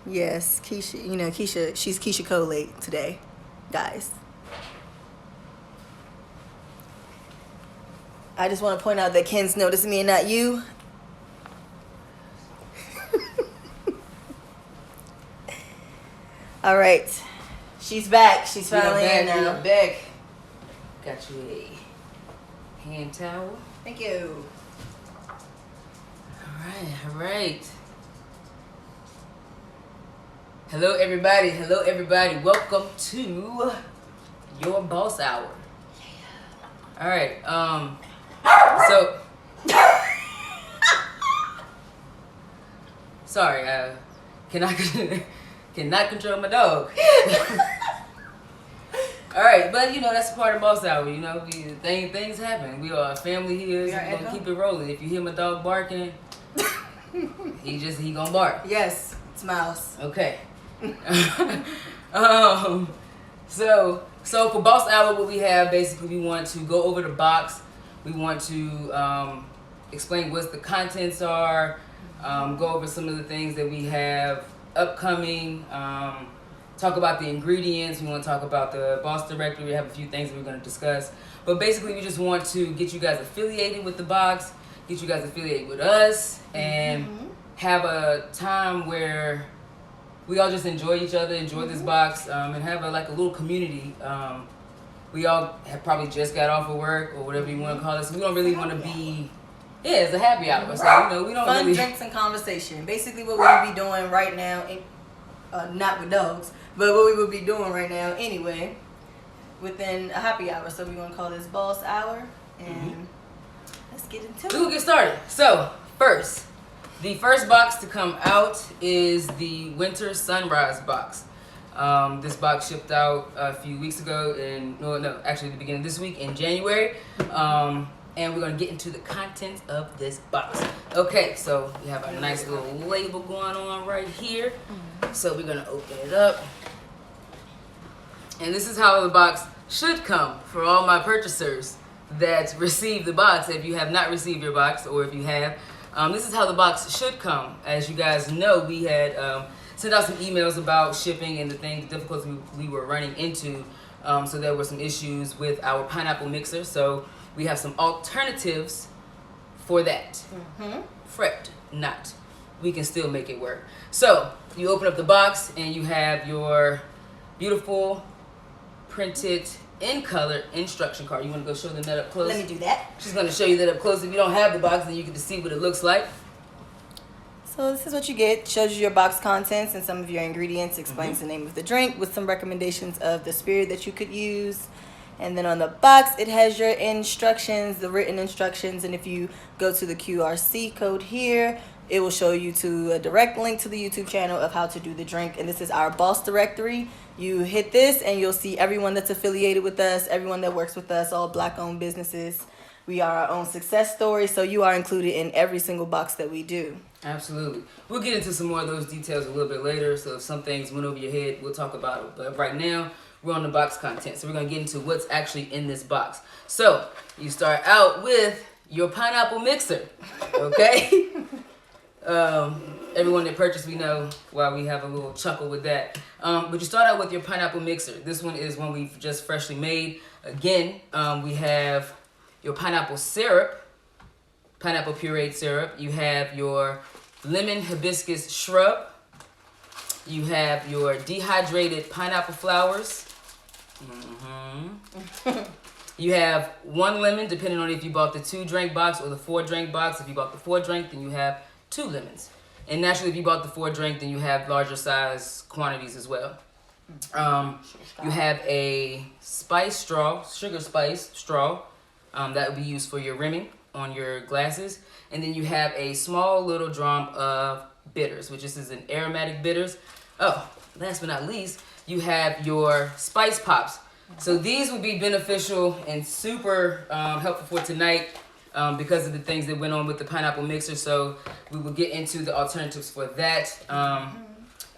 Yes, Keisha. You know, Keisha. She's Keisha Colate today, guys. I just want to point out that Ken's noticing me and not you. All right, she's back. She's finally in now. We are back. Got you a hand towel. Thank you. All right. Hello, everybody. Welcome to your boss hour. All right. So, sorry. Cannot control my dog. All right, but you know that's a part of boss hour. You know, things happen. We are a family here. So we're gonna keep it rolling. If you hear my dog barking, he gonna bark. Yes, it's Mouse. Okay. So for boss hour, what we have basically, we want to go over the box. We want to explain what the contents are. Go over some of the things that we have upcoming. Talk about the ingredients. We want to talk about the boss directory. We have a few things that we're going to discuss. But basically, we just want to get you guys affiliated with the box, get you guys affiliated with us, and have a time where we all just enjoy each other, enjoy this box, and have a little community. We all have probably just got off of work or whatever you want to call it. So we don't really want to be... Yeah, it's a happy hour. So, you know, we don't Fun, really... drinks, and conversation. Basically what we would be doing right now, not with dogs, but what we would be doing right now anyway, within a happy hour. So we're going to call this boss hour, and let's get into it. We'll get started. So, the first box to come out is the Winter Sunrise box. This box shipped out a few weeks ago, actually the beginning of this week in January. And we're going to get into the contents of this box. Okay, so we have a nice little label going on right here. So we're going to open it up. And this is how the box should come for all my purchasers that receive the box. If you have not received your box, or if you have, this is how the box should come. As you guys know, we had sent out some emails about shipping and the difficulties we were running into. So there were some issues with our pineapple mixer. So we have some alternatives for that. Fret not. We can still make it work. So you open up the box and you have your beautiful printed in color instruction card. You want to go show them that up close? Let me do that. She's going to show you that up close. If you don't have the box, then you get to see what it looks like. So this is what you get. Shows you your box contents and some of your ingredients. Explains the name of the drink with some recommendations of the spirit that you could use. And then on the box, it has your instructions, the written instructions. And if you go to the QRC code here, it will show you to a direct link to the YouTube channel of how to do the drink. And this is our boss directory. You hit this and you'll see everyone that's affiliated with us, everyone that works with us, all Black-owned businesses. We are our own success story, so you are included in every single box that we do. Absolutely. We'll get into some more of those details a little bit later. So if some things went over your head, we'll talk about it. But right now, we're on the box content. So we're going to get into what's actually in this box. So you start out with your pineapple mixer, okay? Everyone that purchased, we know why we have a little chuckle with that. But you start out with your pineapple mixer. This one is one we've just freshly made. Again, we have your pineapple syrup, pineapple pureed syrup. You have your lemon hibiscus shrub. You have your dehydrated pineapple flowers. You have one lemon, depending on if you bought the 2-drink box or the 4-drink box. If you bought the 4-drink, then you have 2 lemons. And naturally, if you bought the 4-drink, then you have larger size quantities as well. You have a spice straw, sugar spice straw, that would be used for your rimming on your glasses. And then you have a small little drum of bitters, which is an aromatic bitters. Oh, last but not least, you have your spice pops. So these would be beneficial and super helpful for tonight because of the things that went on with the pineapple mixer. So we will get into the alternatives for that.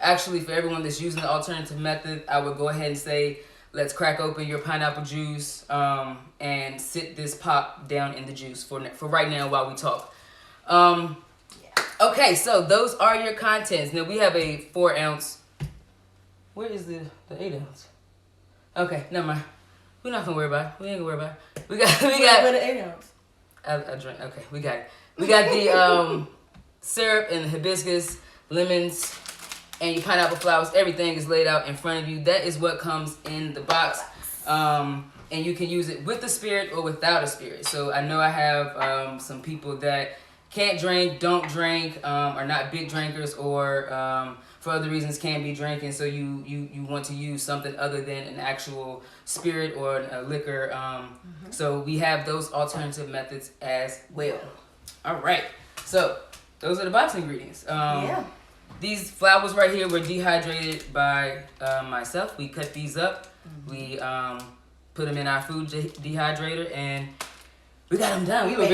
Actually, for everyone that's using the alternative method, I would go ahead and say, let's crack open your pineapple juice and sit this pop down in the juice for right now while we talk. Okay, Okay, so those are your contents. Now we have a 4 ounce. Where is the 8 ounce? Okay, never mind. We're not gonna worry about it. We ain't gonna worry about it. We got Where the 8 ounce? I drink. Okay, we got it. We got the syrup and the hibiscus, lemons, and your pineapple flowers. Everything is laid out in front of you. That is what comes in the box. And you can use it with the spirit or without a spirit. So I know I have some people that can't drink, don't drink, are not big drinkers, or for other reasons can't be drinking. So you want to use something other than an actual spirit or a liquor. So we have those alternative methods as well. All right. So those are the box ingredients. These flowers right here were dehydrated by myself. We cut these up. We put them in our food dehydrator, and we got them done. We were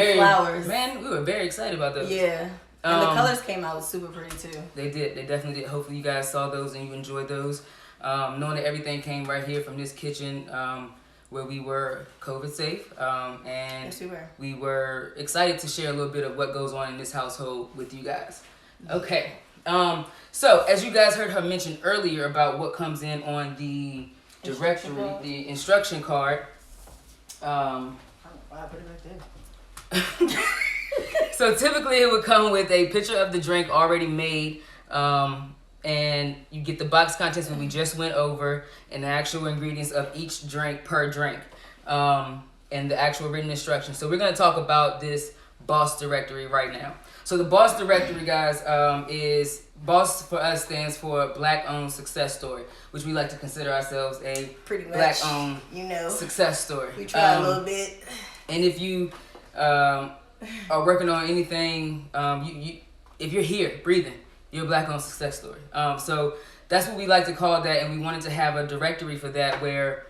very excited about those. Yeah. And the colors came out super pretty too. They did. They definitely did. Hopefully you guys saw those and you enjoyed those. Knowing that everything came right here from this kitchen where we were COVID safe. And yes, we were excited to share a little bit of what goes on in this household with you guys. Okay. So as you guys heard her mention earlier about what comes in on the directory, the instruction card. I put it right there. So typically it would come with a picture of the drink already made, and you get the box contents that we just went over, and the actual ingredients of each drink per drink, and the actual written instructions. So we're going to talk about this boss directory right now. So the boss directory, guys, is boss for us stands for Black Owned Success Story, which we like to consider ourselves a Black Owned success story. We try a little bit. And if you are working on anything, if you're here breathing, you're a Black Owned Success Story. So that's what we like to call that, and we wanted to have a directory for that where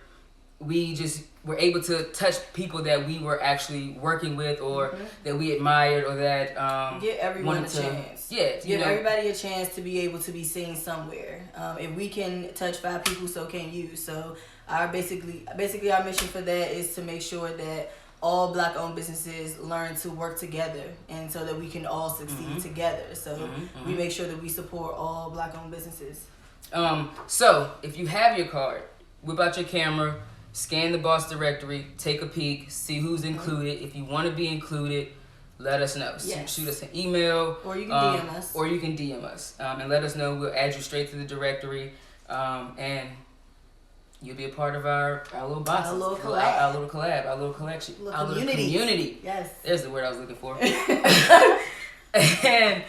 we just were able to touch people that we were actually working with, or that we admired, or that give everyone a chance. Yeah, give everybody a chance to be able to be seen somewhere. If we can touch 5 people, so can you. So our basically our mission for that is to make sure that all Black-owned businesses learn to work together, and so that we can all succeed together. So we make sure that we support all Black-owned businesses. So if you have your card, whip out your camera, scan the boss directory, take a peek, see who's included. If you want to be included, let us know. Yes. Shoot us an email. Or you can DM us. And let us know. We'll add you straight to the directory. And you'll be a part of our little boxes. Our little collab. Our little collection. Our little community. Yes. There's the word I was looking for. And,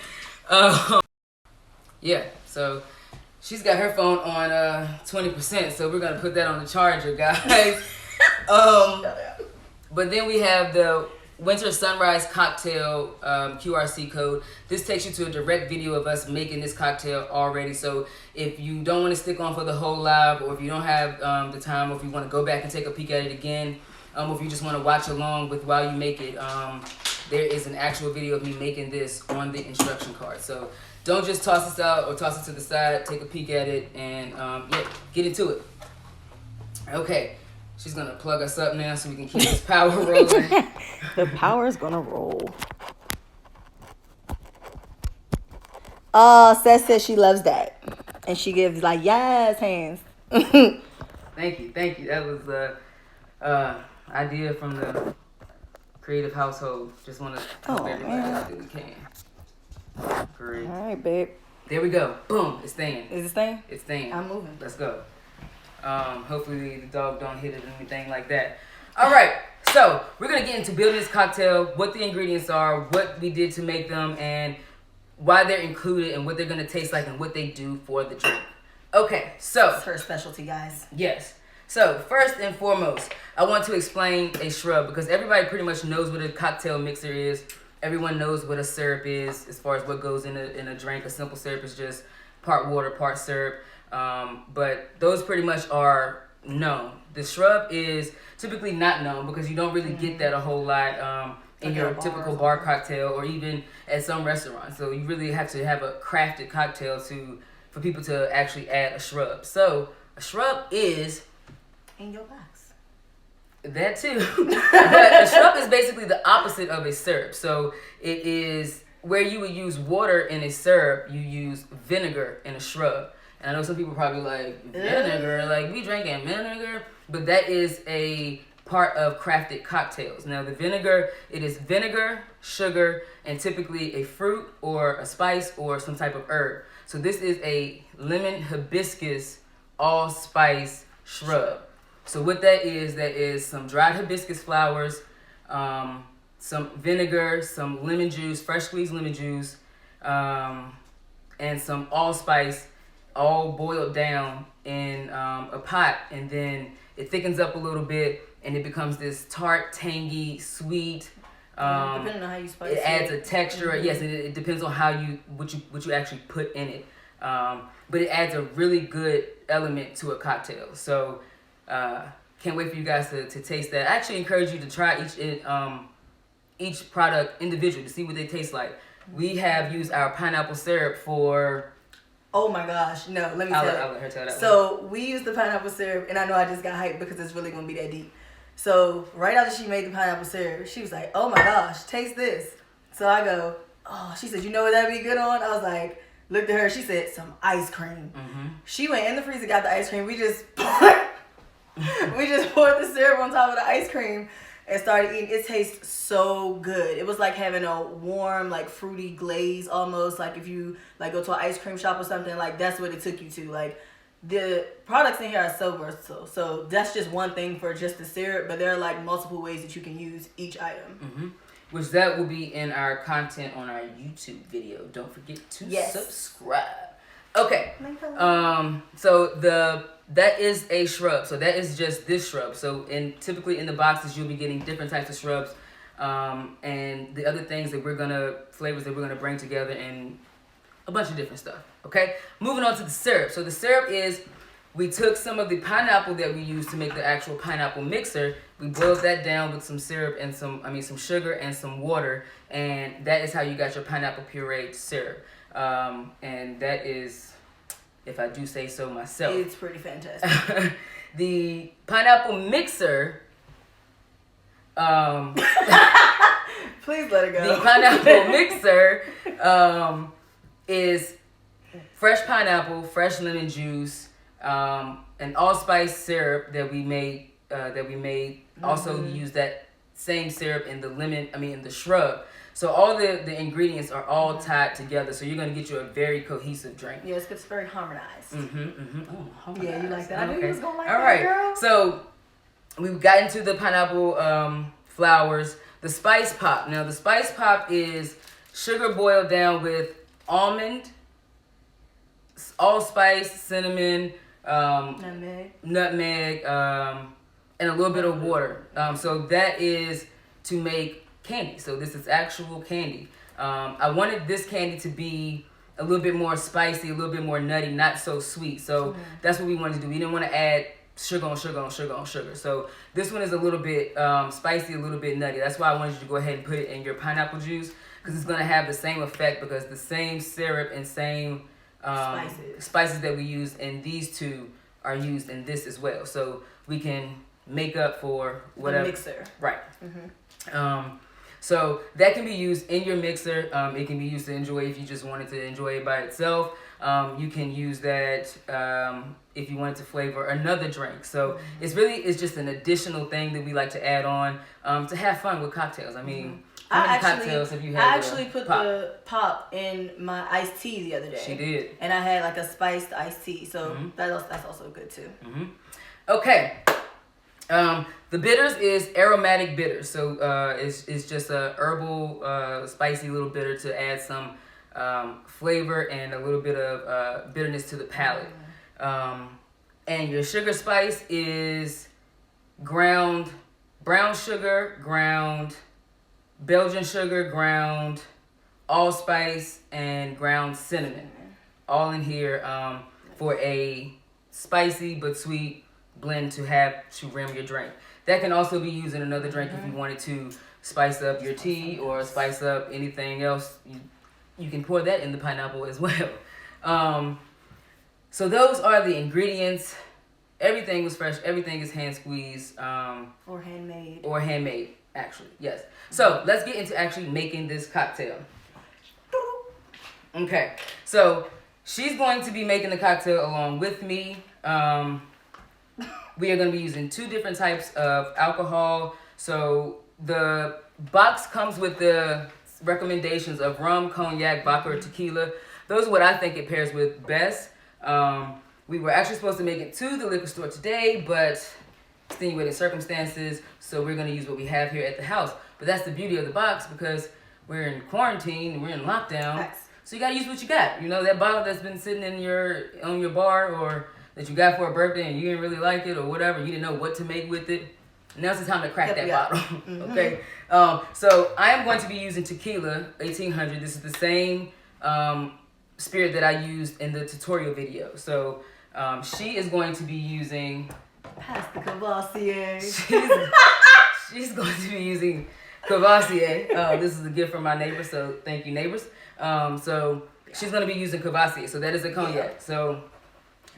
yeah, so she's got her phone on 20%, so we're going to put that on the charger, guys. But then we have the Winter Sunrise Cocktail QRC code. This takes you to a direct video of us making this cocktail already. So if you don't want to stick on for the whole live, or if you don't have the time, or if you want to go back and take a peek at it again, or if you just want to watch along with while you make it, there is an actual video of me making this on the instruction card. So don't just toss this out or toss it to the side. Take a peek at it and get into it. Okay. She's going to plug us up now so we can keep this power rolling. The power is going to roll. Oh, Seth says she loves that. And she gives yes hands. Thank you. That was the idea from the creative household. Just want to help everybody out that we can. Great. All right, babe. There we go. Boom. It's staying. Is it staying? It's staying. I'm moving. Let's go. Hopefully the dog don't hit it or anything like that. All right, so we're gonna get into building this cocktail, what the ingredients are, what we did to make them, and why they're included, and what they're gonna taste like, and what they do for the drink. Okay, so it's her specialty, guys. Yes. So first and foremost, I want to explain a shrub, because everybody pretty much knows what a cocktail mixer is. Everyone knows what a syrup is as far as what goes in a drink. A simple syrup is just part water, part syrup. But those pretty much are known. The shrub is typically not known, because you don't really get that a whole lot in your typical bar cocktail, or even at some restaurants. So you really have to have a crafted cocktail for people to actually add a shrub. So a shrub is in your box. That too. But a shrub is basically the opposite of a syrup. So it is where you would use water in a syrup, you use vinegar in a shrub. And I know some people probably like, vinegar, like we drinking vinegar, but that is a part of crafted cocktails. Now the vinegar, it is vinegar, sugar, and typically a fruit or a spice or some type of herb. So this is a lemon hibiscus allspice shrub. So what that is some dried hibiscus flowers, some vinegar, some lemon juice, fresh squeezed lemon juice, and some allspice, all boiled down in a pot, and then it thickens up a little bit, and it becomes this tart, tangy, sweet. Depending on how you spice it. It adds a texture. Mm-hmm. Yes, it depends on how what you actually put in it. But it adds a really good element to a cocktail. So can't wait for you guys to taste that. I actually encourage you to try each product individually to see what they taste like. We have used our pineapple syrup for... Oh my gosh, no, let me tell you. I'll let her tell that So we used the pineapple syrup, and I know I just got hyped because it's really going to be that deep. So right after she made the pineapple syrup, she was like, oh my gosh, taste this. So I go, oh, she said, you know what that'd be good on? I was like, looked at her, she said, some ice cream. Mm-hmm. She went in the freezer, got the ice cream. We just poured the syrup on top of the ice cream and started eating. It tastes so good. It was like having a warm, like fruity glaze almost. Like if you like go to an ice cream shop or something, like that's what it took you to. Like the products in here are so versatile. So that's just one thing for just the syrup, but there are like multiple ways that you can use each item. Mm-hmm. Which that will be in our content on our YouTube video. Don't forget to subscribe. Okay. So that is a shrub. So that is just this shrub. So typically in the boxes you'll be getting different types of shrubs, and the other things that flavors that we're gonna bring together and a bunch of different stuff. Okay. Moving on to the syrup. So the syrup is, we took some of the pineapple that we used to make the actual pineapple mixer. We boiled that down with some syrup and some sugar and some water, and that is how you got your pineapple pureed syrup. And that is, if I do say so myself, it's pretty fantastic. The pineapple mixer. Please let it go. The pineapple mixer is fresh pineapple, fresh lemon juice, an allspice syrup that we made. Also use that same syrup in the shrub. So all the ingredients are all tied together. So you're gonna get you a very cohesive drink. Yes, it's very harmonized. Oh, harmonized. Yeah, you like that? I knew you was gonna like all that, right. girl. So we got into the pineapple flowers. The spice pop. Now the spice pop is sugar boiled down with almond, allspice, cinnamon, nutmeg, and a little bit of water. So that is to make candy. So this is actual candy. I wanted this candy to be a little bit more spicy, a little bit more nutty, not so sweet. So that's what we wanted to do. We didn't want to add sugar on sugar on sugar on sugar. So this one is a little bit spicy, a little bit nutty. That's why I wanted you to go ahead and put it in your pineapple juice, because it's going to have the same effect, because the same syrup and same spices that we use in these two are used in this as well. So we can make up for whatever. The mixer. Right. So that can be used in your mixer. It can be used to enjoy if you just wanted to enjoy it by itself. You can use that if you wanted to flavor another drink. So it's just an additional thing that we like to add on to have fun with cocktails. I mean, how many cocktails have you had? I actually put the pop in my iced tea the other day. She did. And I had like a spiced iced tea. So that's also good too. Okay. The bitters is aromatic bitters. So it's just a herbal, spicy little bitter to add some flavor and a little bit of bitterness to the palate. And your sugar spice is ground brown sugar, ground Belgian sugar, ground allspice, and ground cinnamon. All in here for a spicy but sweet blend to have to rim your drink. That can also be used in another drink if you wanted to spice up your tea or spice up anything else. You can pour that in the pineapple as well. So those are the ingredients. Everything was fresh. Everything is hand squeezed. Or handmade. Or handmade, actually, yes. So let's get into actually making this cocktail. Okay, so she's going to be making the cocktail along with me. We are going to be using 2 different types of alcohol. So the box comes with the recommendations of rum, cognac, vodka, or tequila. Those are what I think it pairs with best. We were actually supposed to make it to the liquor store today, but extenuating circumstances, so we're going to use what we have here at the house. But that's the beauty of the box, because we're in quarantine, we're in lockdown. Nice. So you gotta use what you got. You know, that bottle that's been sitting on your bar, or that you got for a birthday and you didn't really like it or whatever, you didn't know what to make with it. Now's the time to crack that bottle. Mm-hmm. Okay. So I am going to be using tequila 1800. This is the same spirit that I used in the tutorial video. So she is going to be using. Pass the Cavassier. She's going to be using Cavassier. This is a gift from my neighbor, so thank you, neighbors. So she's going to be using Cavassier. So that is a cognac. Yeah. So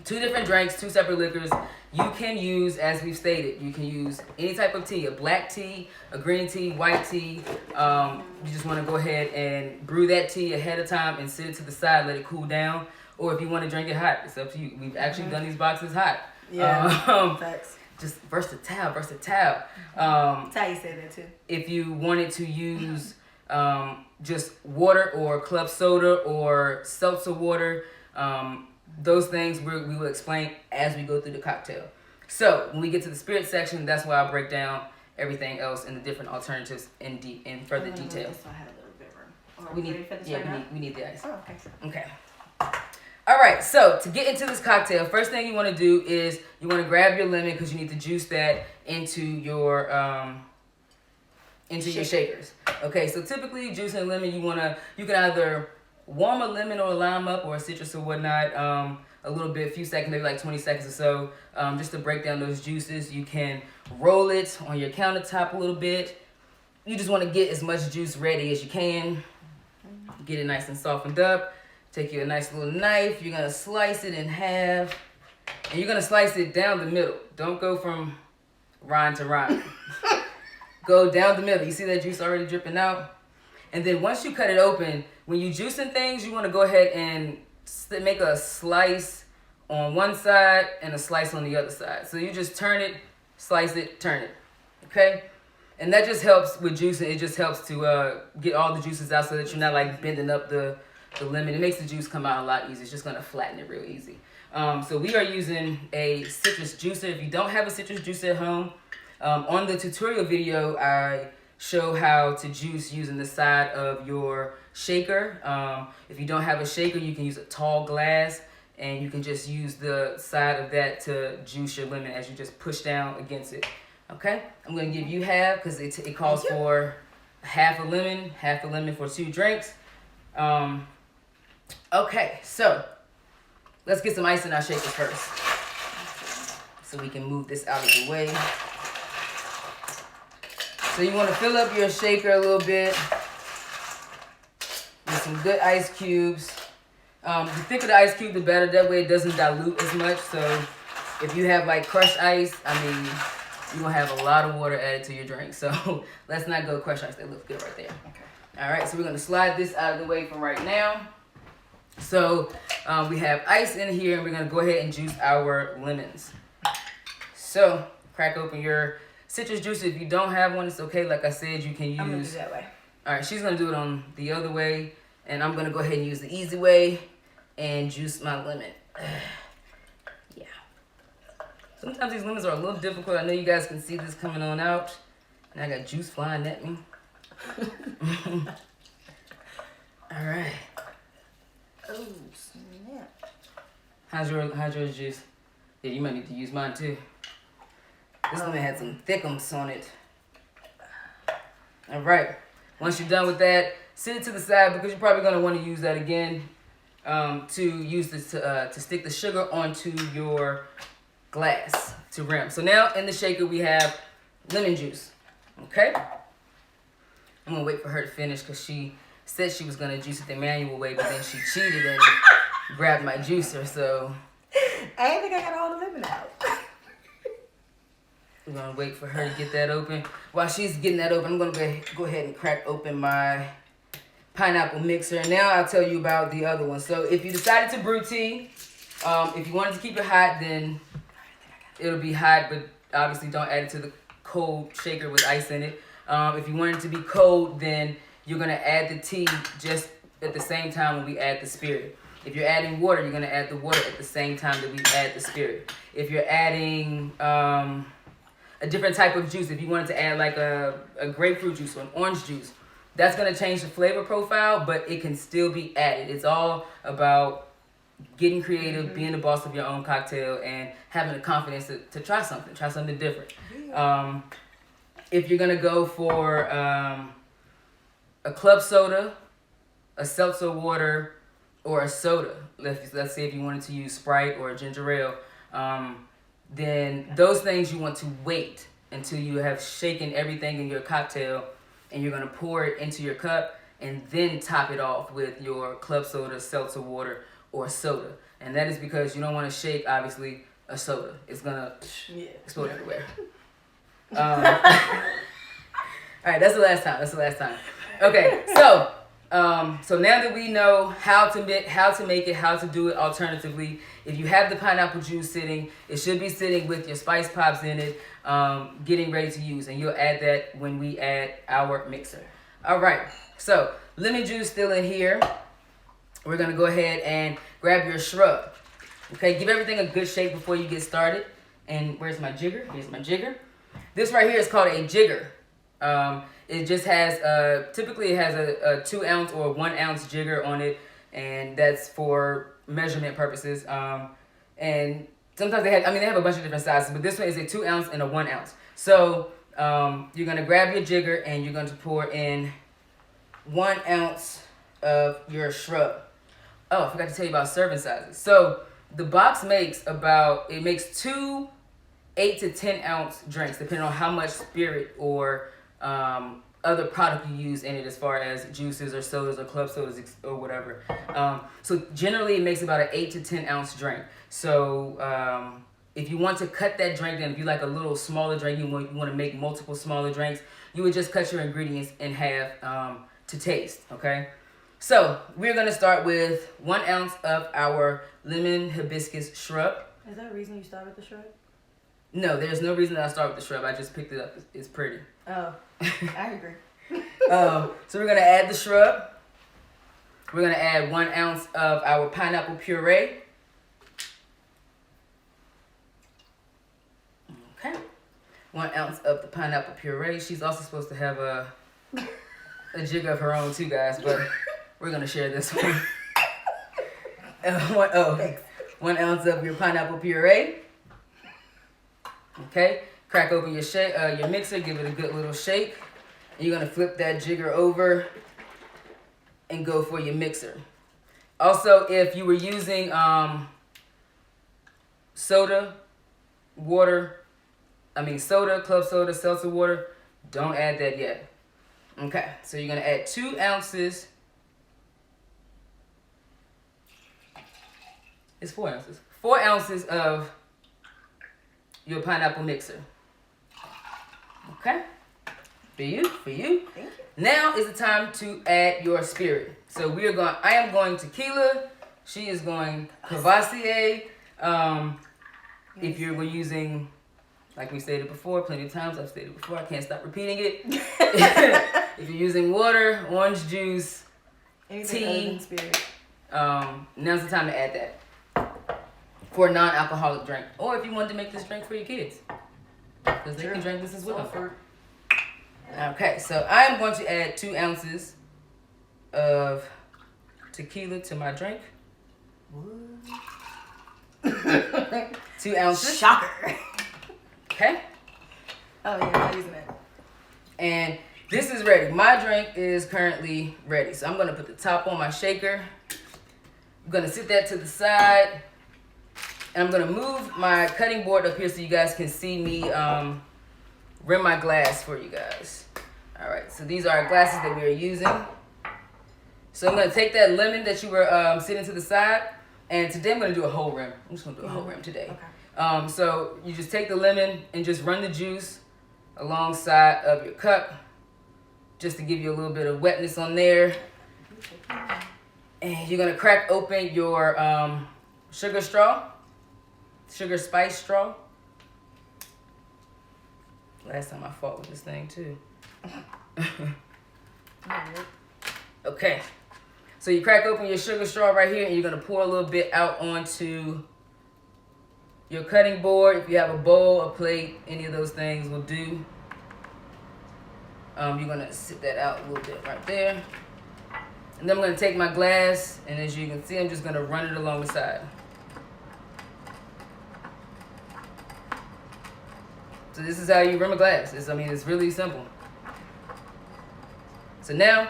2 different drinks, 2 separate liquors. You can use, as we've stated, you can use any type of tea, a black tea, a green tea, white tea. You just want to go ahead and brew that tea ahead of time and sit it to the side, let it cool down. Or if you want to drink it hot, it's up to you. We've actually done these boxes hot. Yeah, facts. Just versatile. That's how you say that too. If you wanted to use just water or club soda or seltzer water, those things we will explain as we go through the cocktail. So when we get to the spirit section, that's why I break down everything else and the different alternatives in further detail. So I had a little bit of room. We need the ice. Oh, okay. Okay. All right, so to get into this cocktail, first thing you want to do is you want to grab your lemon, because you need to juice that into your your shakers. Okay, so typically juicing a lemon, you can either warm a lemon or a lime up, or a citrus or whatnot, a little bit, a few seconds, maybe like 20 seconds or so, just to break down those juices. You can roll it on your countertop a little bit. You just want to get as much juice ready as you can. Get it nice and softened up. Take you a nice little knife. You're going to slice it in half. And you're going to slice it down the middle. Don't go from rind to rind. Go down the middle. You see that juice already dripping out? And then once you cut it open, when you're juicing things, you want to go ahead and make a slice on one side and a slice on the other side. So you just turn it, slice it, turn it. Okay? And that just helps with juicing. It just helps to get all the juices out so that you're not like bending up the lemon. It makes the juice come out a lot easier. It's just going to flatten it real easy. So we are using a citrus juicer. If you don't have a citrus juicer at home, on the tutorial video, I show how to juice using the side of your shaker. If you don't have a shaker, you can use a tall glass, and you can just use the side of that to juice your lemon as you just push down against it. Okay? I'm going to give you half, because it calls for half a lemon for 2 drinks. Okay, so let's get some ice in our shakers first, so we can move this out of the way. So you want to fill up your shaker a little bit with some good ice cubes. The thicker the ice cube, the better. That way it doesn't dilute as much. So if you have like crushed ice, you're going to have a lot of water added to your drink. So let's not go crushed ice. That looks good right there. Okay. All right, so we're going to slide this out of the way for right now. So we have ice in here, and we're going to go ahead and juice our lemons. So crack open your citrus juice. If you don't have one, it's okay. Like I said, you can use... I'm going to do that way. All right, she's going to do it on the other way, and I'm going to go ahead and use the easy way and juice my lemon. Yeah. Sometimes these lemons are a little difficult. I know you guys can see this coming on out, and I got juice flying at me. All right. Oh, snap. How's your juice? Yeah, you might need to use mine too. This one had some thickums on it. All right. Once you're done with that, sit it to the side, because you're probably going to want to use that again to use this to stick the sugar onto your glass to rim. So now in the shaker we have lemon juice. Okay? I'm going to wait for her to finish, because she said she was going to juice it the manual way, but then she cheated and grabbed my juicer, so... I ain't think I got all the lemon out. We're going to wait for her to get that open. While she's getting that open, I'm going to go ahead and crack open my pineapple mixer. And now I'll tell you about the other one. So if you decided to brew tea, if you wanted to keep it hot, then it'll be hot, but obviously don't add it to the cold shaker with ice in it. If you want it to be cold, then you're going to add the tea just at the same time when we add the spirit. If you're adding water, you're going to add the water at the same time that we add the spirit. If you're adding a different type of juice, if you wanted to add like a grapefruit juice or an orange juice, that's going to change the flavor profile, but it can still be added. It's all about getting creative, being the boss of your own cocktail, and having the confidence to try something different. If you're going to go for a club soda, a seltzer water, or a soda, let's say if you wanted to use Sprite or a ginger ale, then those things you want to wait until you have shaken everything in your cocktail, and you're going to pour it into your cup and then top it off with your club soda, seltzer water, or soda. And that is because you don't want to shake, obviously, a soda. It's going to explode everywhere. All right, that's the last time. Okay, so now that we know how to make it, how to do it alternatively, if you have the pineapple juice sitting, it should be sitting with your spice pops in it, getting ready to use, and you'll add that when we add our mixer. All right, so lemon juice still in here. We're gonna go ahead and grab your shrub. Okay, give everything a good shake before you get started. And where's my jigger? Here's my jigger. This right here is called a jigger. It just has typically it has a 2 ounce or 1 ounce jigger on it, and that's for measurement purposes. And sometimes they have a bunch of different sizes, but this one is a 2 ounce and a 1 ounce. So you're gonna grab your jigger and you're going to pour in 1 ounce of your shrub. Oh, I forgot to tell you about serving sizes. So the box makes 2 8 to 10 ounce drinks, depending on how much spirit or other product you use in it, as far as juices or sodas or club sodas or whatever. So generally it makes about an 8 to 10 ounce drink. So if you want to cut that drink down, if you like a little smaller drink, you want to make multiple smaller drinks, you would just cut your ingredients in half to taste, okay? So we're going to start with 1 ounce of our lemon hibiscus shrub. Is there a reason you start with the shrub? No, there's no reason that I start with the shrub. I just picked it up. It's pretty. Oh, I agree. So we're going to add the shrub. We're going to add 1 ounce of our pineapple puree. Okay. 1 ounce of the pineapple puree. She's also supposed to have a jig of her own too, guys, but we're going to share this one. 1 ounce of your pineapple puree. Okay, crack open your mixer, give it a good little shake. And you're going to flip that jigger over and go for your mixer. Also, if you were using soda, club soda, seltzer water, don't add that yet. Okay, so you're going to add 2 ounces. It's 4 ounces. 4 ounces of your pineapple mixer. Okay? For you. Thank you. Now is the time to add your spirit. So I am going tequila. She is going Cavassier. If we're using, like we stated before, plenty of times I've stated before, I can't stop repeating it. If you're using water, orange juice, Anything tea, other than spirit. now's the time to add that for a non-alcoholic drink. Or if you wanted to make this drink for your kids, because they can drink this as well. Okay, so I am going to add 2 ounces of tequila to my drink. 2 ounces. Shocker. Okay. Oh yeah, I'm not using it. And this is ready. My drink is currently ready. So I'm going to put the top on my shaker. I'm going to sit that to the side. And I'm going to move my cutting board up here so you guys can see me rim my glass for you guys. All right, so these are our glasses that we are using. So I'm going to take that lemon that you were sitting to the side. And today I'm going to do a whole rim. I'm just going to do a whole rim today. Okay. So you just take the lemon and just run the juice alongside of your cup, just to give you a little bit of wetness on there. And you're gonna crack open your sugar spice straw. Last time I fought with this thing too. Okay, so you crack open your sugar straw right here, and you're gonna pour a little bit out onto your cutting board. If you have a bowl, a plate, any of those things will do. You're gonna sit that out a little bit right there. And then I'm gonna take my glass, and as you can see, I'm just gonna run it along the side. So this is how you rim a glass. It's really simple. So now,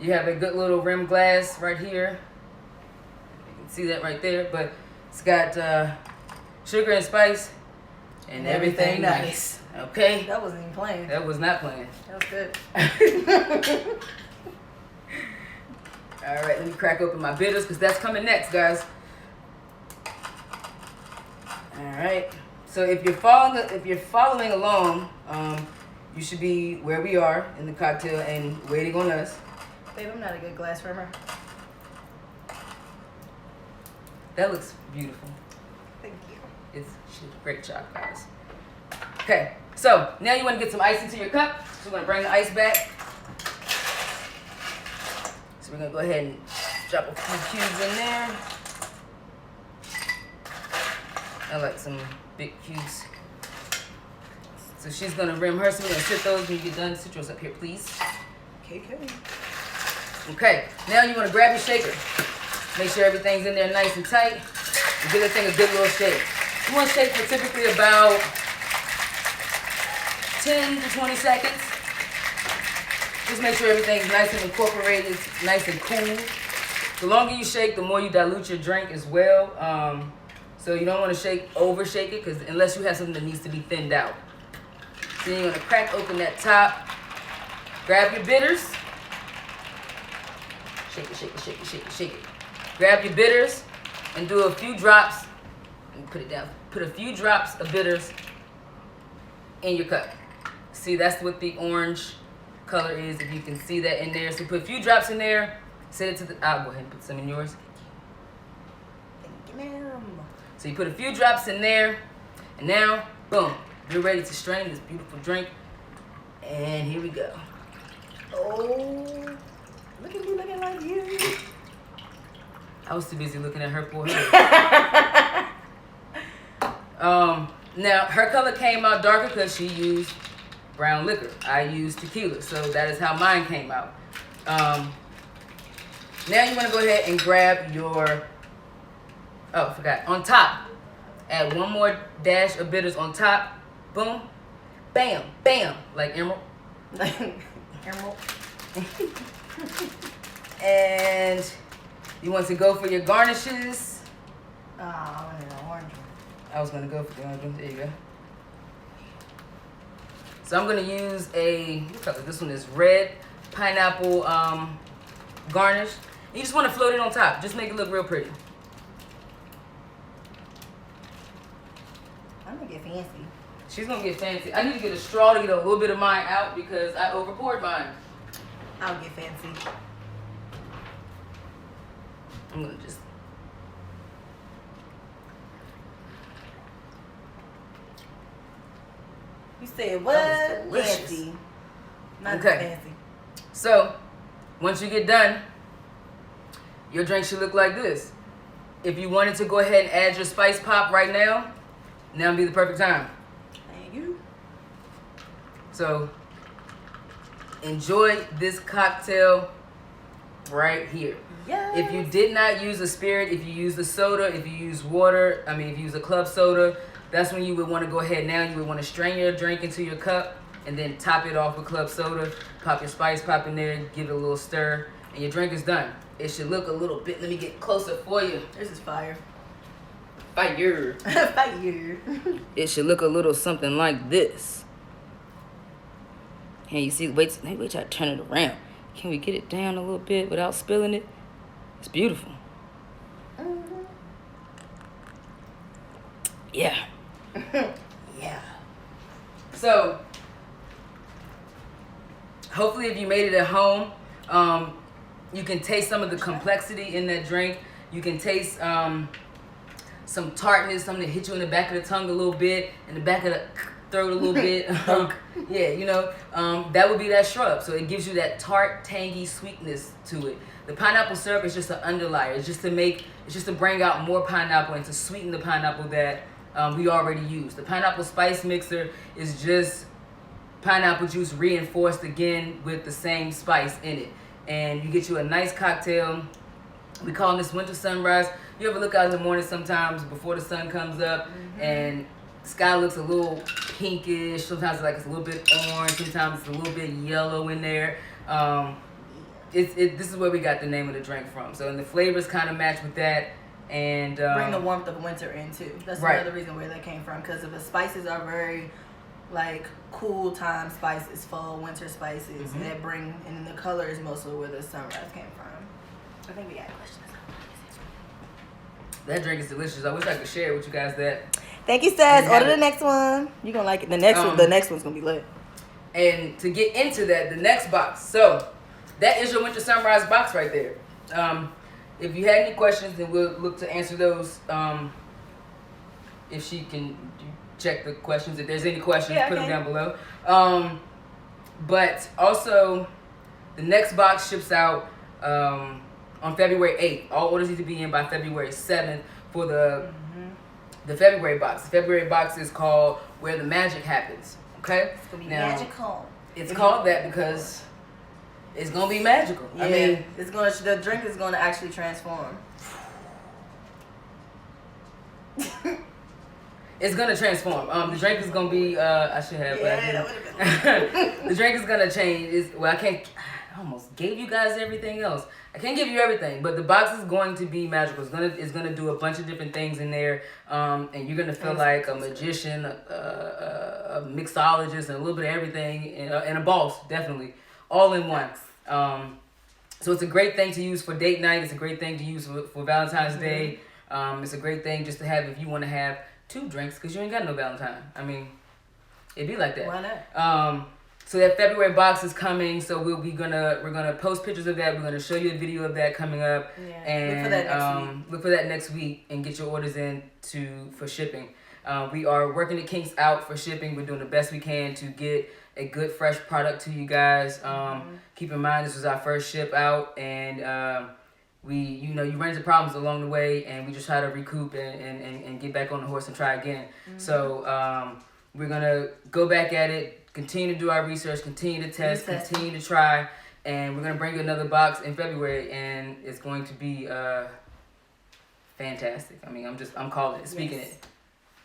you have a good little rim glass right here. You can see that right there, but it's got sugar and spice and everything nice. Okay? That wasn't even playing. That was not playing. That was good. All right, let me crack open my bitters because that's coming next, guys. All right. So if you're following along, you should be where we are in the cocktail and waiting on us. Babe, I'm not a good glass rimmer. That looks beautiful. Thank you. It's a great job, guys. Okay, so now you want to get some ice into your cup. So we're going to bring the ice back. So we're going to go ahead and drop a few cubes in there. I like some big cubes. So she's going to rim hers. So we're going to sit those when you get done. Sit yours up here, please. Okay, now you want to grab your shaker. Make sure everything's in there nice and tight. And give this thing a good little shake. You want to shake for typically about 10 to 20 seconds. Just make sure everything's nice and incorporated, nice and cool. The longer you shake, the more you dilute your drink as well. So you don't want to overshake it, because unless you have something that needs to be thinned out. Then you're going to crack open that top. Grab your bitters. Shake it, shake it, shake it, shake it, shake it. Grab your bitters and do a few drops. And put it down. Put a few drops of bitters in your cup. See, that's what the orange color is, if you can see that in there. So put a few drops in there. Set it to the... I'll go ahead and put some in yours. Thank you, ma'am. So you put a few drops in there. And now, boom. You're ready to strain this beautiful drink. And here we go. Oh, look at me looking like you. I was too busy looking at her forehead. Now, her color came out darker because she used brown liquor. I used tequila, so that is how mine came out. Now you want to go ahead and grab your... Oh, forgot. On top, add one more dash of bitters on top. Boom. Bam. Bam. Like emerald. Emerald. And you want to go for your garnishes. Oh, I wanted an orange one. I was going to go for the orange one. There you go. So I'm going to use what color? This one is red pineapple garnish. You just want to float it on top. Just make it look real pretty. I'm going to get fancy. She's going to get fancy. I need to get a straw to get a little bit of mine out because I overpoured mine. I'll get fancy. I'm going to just... You said what? That was delicious. Fancy. Not Okay. fancy. So, once you get done, your drink should look like this. If you wanted to go ahead and add your spice pop right now would be the perfect time. Thank you. So, enjoy this cocktail right here. Yes. If you did not use a spirit, if you use a soda, if you use water, if you use a club soda, that's when you would want to go ahead now. You would want to strain your drink into your cup and then top it off with club soda. Pop your spice pop in there, give it a little stir, and your drink is done. It should look a little bit, let me get closer for you. This is fire. Fire. Fire. It should look a little something like this. And you see, wait till I turn it around. Can we get it down a little bit without spilling it? It's beautiful. Mm-hmm. Yeah. Yeah. So, hopefully if you made it at home, You can taste some of the complexity in that drink. You can taste some tartness, something that hit you in the back of the tongue a little bit, in the back of the throat a little bit. Yeah, you know, that would be that shrub. So it gives you that tart, tangy sweetness to it. The pineapple syrup is just an underlier. It's just to bring out more pineapple and to sweeten the pineapple that we already use. The pineapple spice mixer is just pineapple juice reinforced again with the same spice in it. And you get you a nice cocktail. We call this winter sunrise. You ever look out in the morning sometimes before the sun comes up and the sky looks a little pinkish. Sometimes it's a little bit orange. Sometimes it's a little bit yellow in there. This is where we got the name of the drink from. So, and the flavors kind of match with that. And bring the warmth of winter in too. That's another reason where that came from, because the spices are very cool time spices, fall winter spices that bring, and then the color is mostly where the sunrise came from. I think we got questions. That drink is delicious. I wish I could share with you guys that. Thank you, Stas. Order the next one. You're gonna like it. The next one's gonna be lit. And to get into that, the next box. So that is your winter sunrise box right there. If you had any questions, then we'll look to answer those. If she can check the questions. If there's any questions, put them down below. But also, the next box ships out on February 8th. All orders need to be in by February 7th for the February box. The February box is called Where the Magic Happens. Okay? It's going to be magical. It's called that because it's going to be magical. Yeah, I mean, the drink is going to actually transform. It's going to transform. The drink is going to be, I should have, the drink is going to change. I almost gave you guys everything else. I can't give you everything, but the box is going to be magical. It's gonna do a bunch of different things in there, and you're gonna feel like a magician, a mixologist, and a little bit of everything, and a boss, definitely, all in one. So it's a great thing to use for date night. It's a great thing to use for Valentine's Day. It's a great thing just to have if you want to have 2 drinks because you ain't got no Valentine. I mean, it'd be like that. Why not? So that February box is coming. So we're gonna post pictures of that. We're gonna show you a video of that coming up. Yeah. And look for that next week and get your orders in for shipping. We are working the kinks out for shipping. We're doing the best we can to get a good fresh product to you guys. Keep in mind this was our first ship out, and you run into problems along the way, and we just try to recoup and get back on the horse and try again. So we're gonna go back at it. Continue to do our research, continue to test, continue to try, and we're gonna bring you another box in February, and it's going to be fantastic. I mean, I'm calling it, speaking it.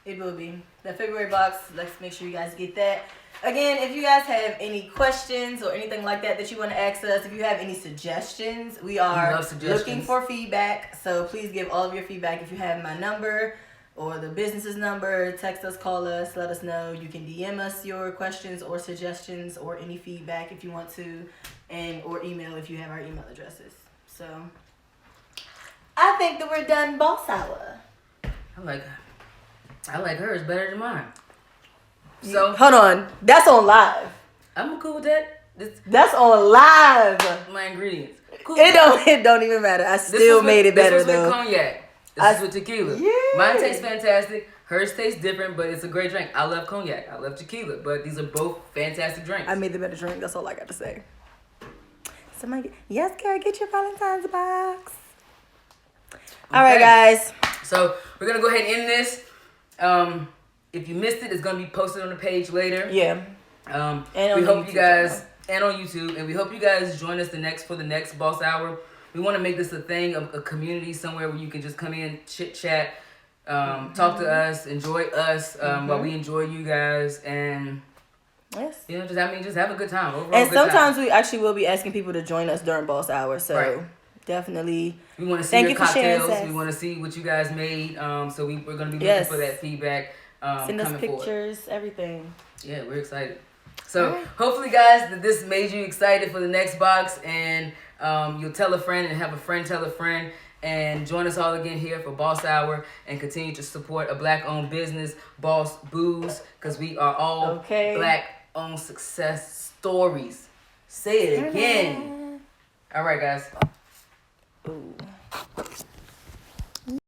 It will be the February box. Let's make sure you guys get that. Again, if you guys have any questions or anything like that you want to ask us, if you have any suggestions, we are looking for feedback. So please give all of your feedback. If you have my number or the business's number, text us, call us, let us know. You can DM us your questions or suggestions or any feedback if you want to, or email if you have our email addresses. So I think that we're done boss hour. I like hers better than mine. So hold on, that's on live. I'm cool with that. That's on live. My ingredients. Cool. It don't even matter. I still made it better though. This was with cognac. This is with tequila. Yeah. Mine tastes fantastic. Hers tastes different, but it's a great drink. I love cognac. I love tequila, but these are both fantastic drinks. I made the better drink. That's all I got to say. Yes, Kara, get your Valentine's box. All right, guys. So we're gonna go ahead and end this. If you missed it, it's gonna be posted on the page later. Yeah. And we hope you guys, and on YouTube, and we hope you guys join us for the next Boss Hour. We want to make this a thing, a community somewhere where you can just come in, chit chat, talk to us, enjoy us while we enjoy you guys, and just have a good time. Overall, and sometimes we actually will be asking people to join us during Boss Hour, so definitely. We want to see your cocktails. We want to see what you guys made. So we're going to be looking for that feedback. Send us pictures, everything. Yeah, we're excited. So hopefully, guys, that this made you excited for the next box, and you'll tell a friend and have a friend tell a friend, and join us all again here for Boss Hour, and continue to support a Black-owned business, Boss Booze, because we are all Black-owned success stories. Say it again. All right, guys. Ooh.